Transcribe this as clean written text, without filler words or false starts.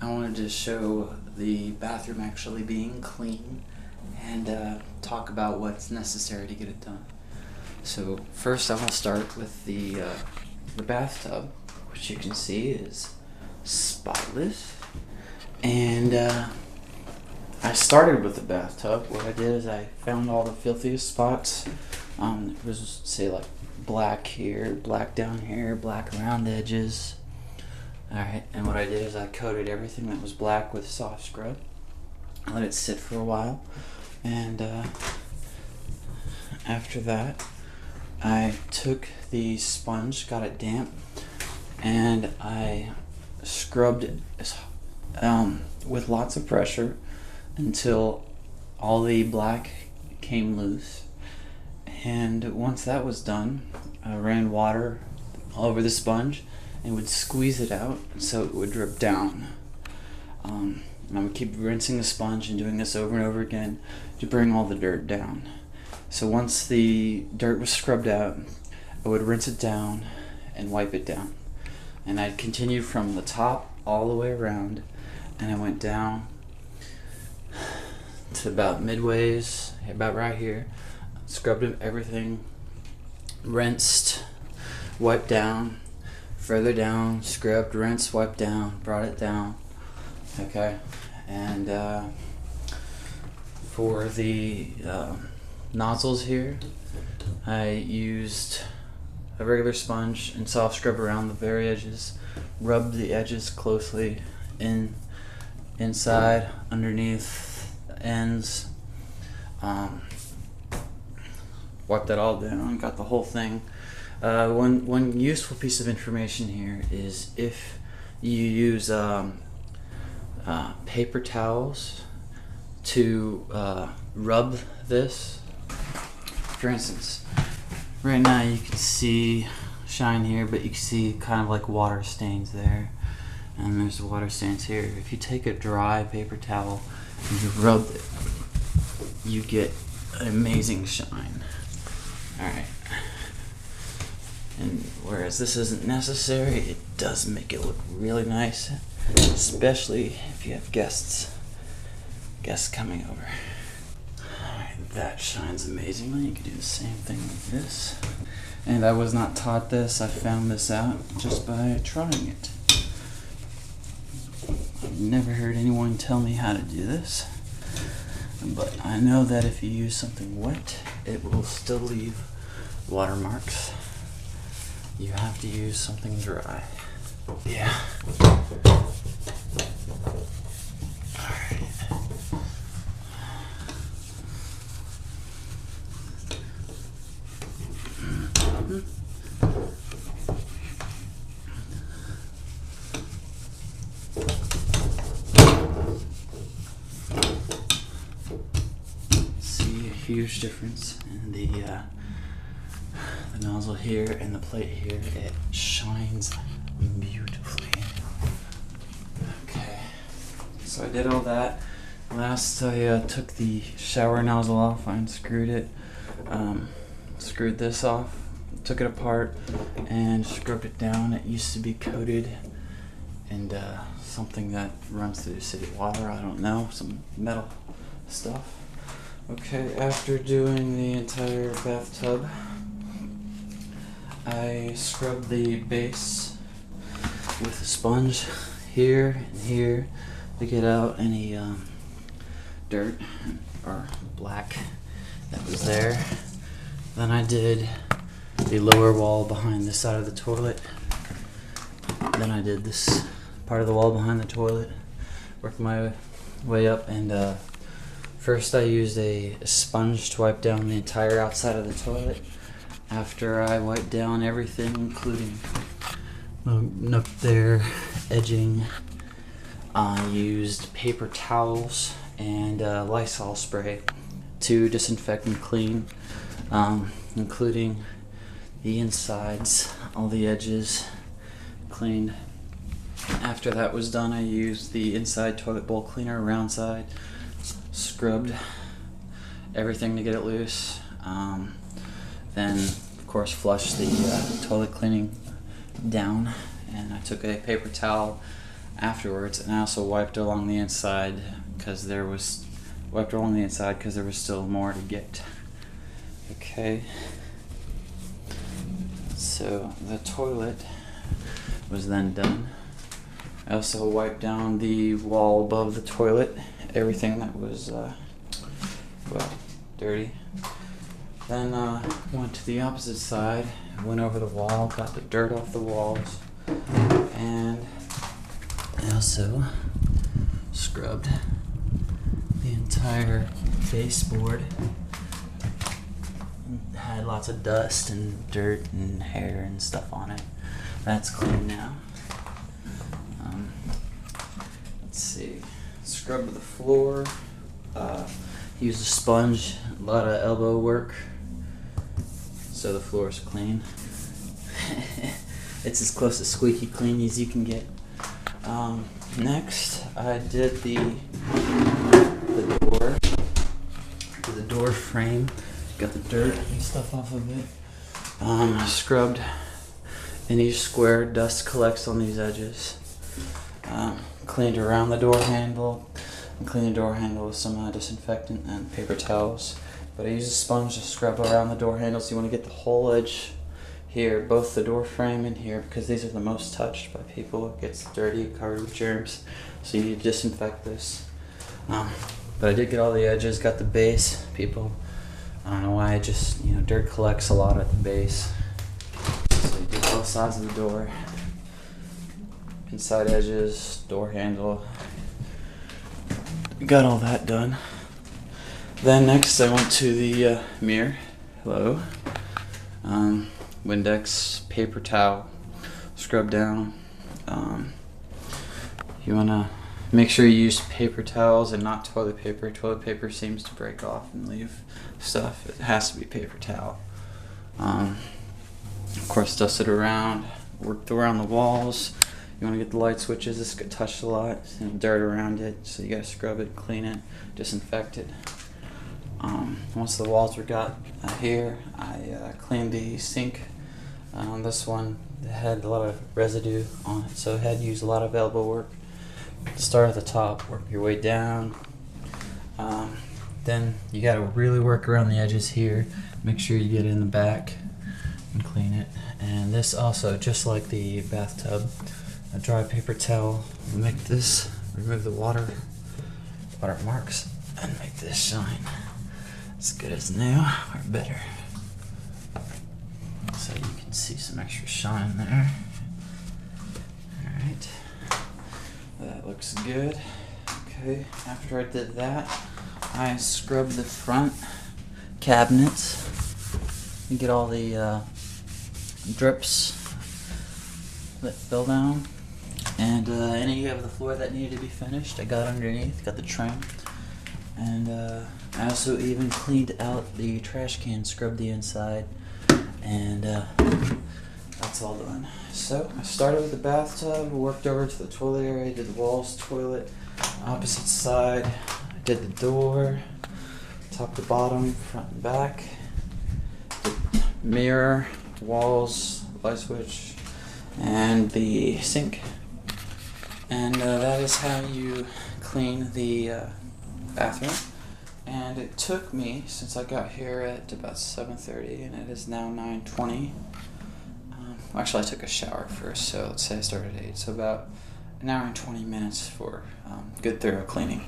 I wanted to show the bathroom actually being clean and talk about what's necessary to get it done. So first I want to start with the bathtub, which you can see is spotless. And I started with the bathtub. What I did is I found all the filthiest spots. It was, say, like black here, black down here, black around the edges. Alright, and what I did is I coated everything that was black with soft scrub. I let it sit for a while, and after that I took the sponge, got it damp, and I scrubbed it with lots of pressure until all the black came loose. And once that was done, I ran water all over the sponge and would squeeze it out so it would drip down. And I would keep rinsing the sponge and doing this over and over again to bring all the dirt down. So once the dirt was scrubbed out, I would rinse it down and wipe it down. And I'd continue from the top all the way around, and I went down to about midways, about right here. Scrubbed everything, rinsed, wiped down, further down, scrubbed, rinsed, wiped down, brought it down. Okay, and for the nozzles here, I used a regular sponge and soft scrub around the very edges, rubbed the edges closely inside, underneath, the ends. Wiped that all down, got the whole thing. One useful piece of information here is if you use paper towels to rub this. For instance, right now you can see shine here, but you can see kind of like water stains there, and there's water stains here. If you take a dry paper towel and you rub it, you get an amazing shine. Alright, and whereas this isn't necessary, it does make it look really nice, especially if you have guests coming over. Alright, that shines amazingly. You can do the same thing with this. And I was not taught this, I found this out just by trying it. I've never heard anyone tell me how to do this, but I know that if you use something wet, it will still leave watermarks. You have to use something dry. Yeah. Alright. See a huge difference in the nozzle here and the plate here. It shines beautifully. Okay, so I did all that. Last I took the shower nozzle off. I unscrewed it, screwed this off, took it apart and scrubbed it down. It used to be coated in something that runs through the city water, I don't know, some metal stuff. Okay, after doing the entire bathtub, I scrubbed the base with a sponge here and here to get out any dirt or black that was there. Then I did the lower wall behind this side of the toilet. Then I did this part of the wall behind the toilet. Worked my way up, and first I used a sponge to wipe down the entire outside of the toilet. After I wiped down everything, including up there, edging, I used paper towels and Lysol spray to disinfect and clean, including the insides, all the edges cleaned. After that was done, I used the inside toilet bowl cleaner, around side, scrubbed everything to get it loose. Then, of course, flushed the toilet cleaning down, and I took a paper towel, afterwards, and I also wiped along the inside because there was still more to get. Okay. So the toilet was then done. I also wiped down the wall above the toilet, everything that was dirty. Then went to the opposite side, went over the wall, got the dirt off the walls, and I also scrubbed the entire baseboard. It had lots of dust and dirt and hair and stuff on it. That's clean now. Let's see. Scrubbed the floor. Used a sponge. A lot of elbow work, so the floor is clean. It's as close to squeaky clean as you can get. Next, I did the door frame. Got the dirt and stuff off of it. Scrubbed in each square. Dust collects on these edges. Cleaned around the door handle. And cleaned the door handle with some disinfectant and paper towels. But I used a sponge to scrub around the door handles. You want to get the whole edge here, both the door frame and here, because these are the most touched by people. It gets dirty, covered with germs, so you need to disinfect this. But I did get all the edges, got the base. People, I don't know why, dirt collects a lot at the base. So you do both sides of the door, inside edges, door handle. Got all that done. Then next I went to the mirror. Hello. Windex, paper towel, scrub down. You want to make sure you use paper towels and not toilet paper. Toilet paper seems to break off and leave stuff. It has to be paper towel. Of course, dust it around, worked around the walls. You want to get the light switches. This got touched a lot, dirt around it, so you got to scrub it, clean it, disinfect it. Once the walls were got here, I cleaned the sink. This one had a lot of residue on it, so it had to use a lot of elbow work. Start at the top, work your way down. Then you got to really work around the edges here. Make sure you get in the back and clean it. And this also, just like the bathtub, a dry paper towel. Make this, remove the water marks, and make this shine as good as new or better. So you can see some extra shine there. Alright, that looks good. Okay, after I did that, I scrubbed the front cabinets and get all the drips that fell down. And any of the floor that needed to be finished, I got underneath, got the trim. And I also even cleaned out the trash can, scrubbed the inside, and that's all done. So I started with the bathtub, worked over to the toilet area, did the walls, toilet, opposite side, I did the door, top to bottom, front and back, did mirror, walls, light switch, and the sink. And that is how you clean the bathroom. And it took me, since I got here at about 7:30, and it is now 9:20. Actually, I took a shower first, so let's say I started at 8. So about an hour and 20 minutes for good thorough cleaning.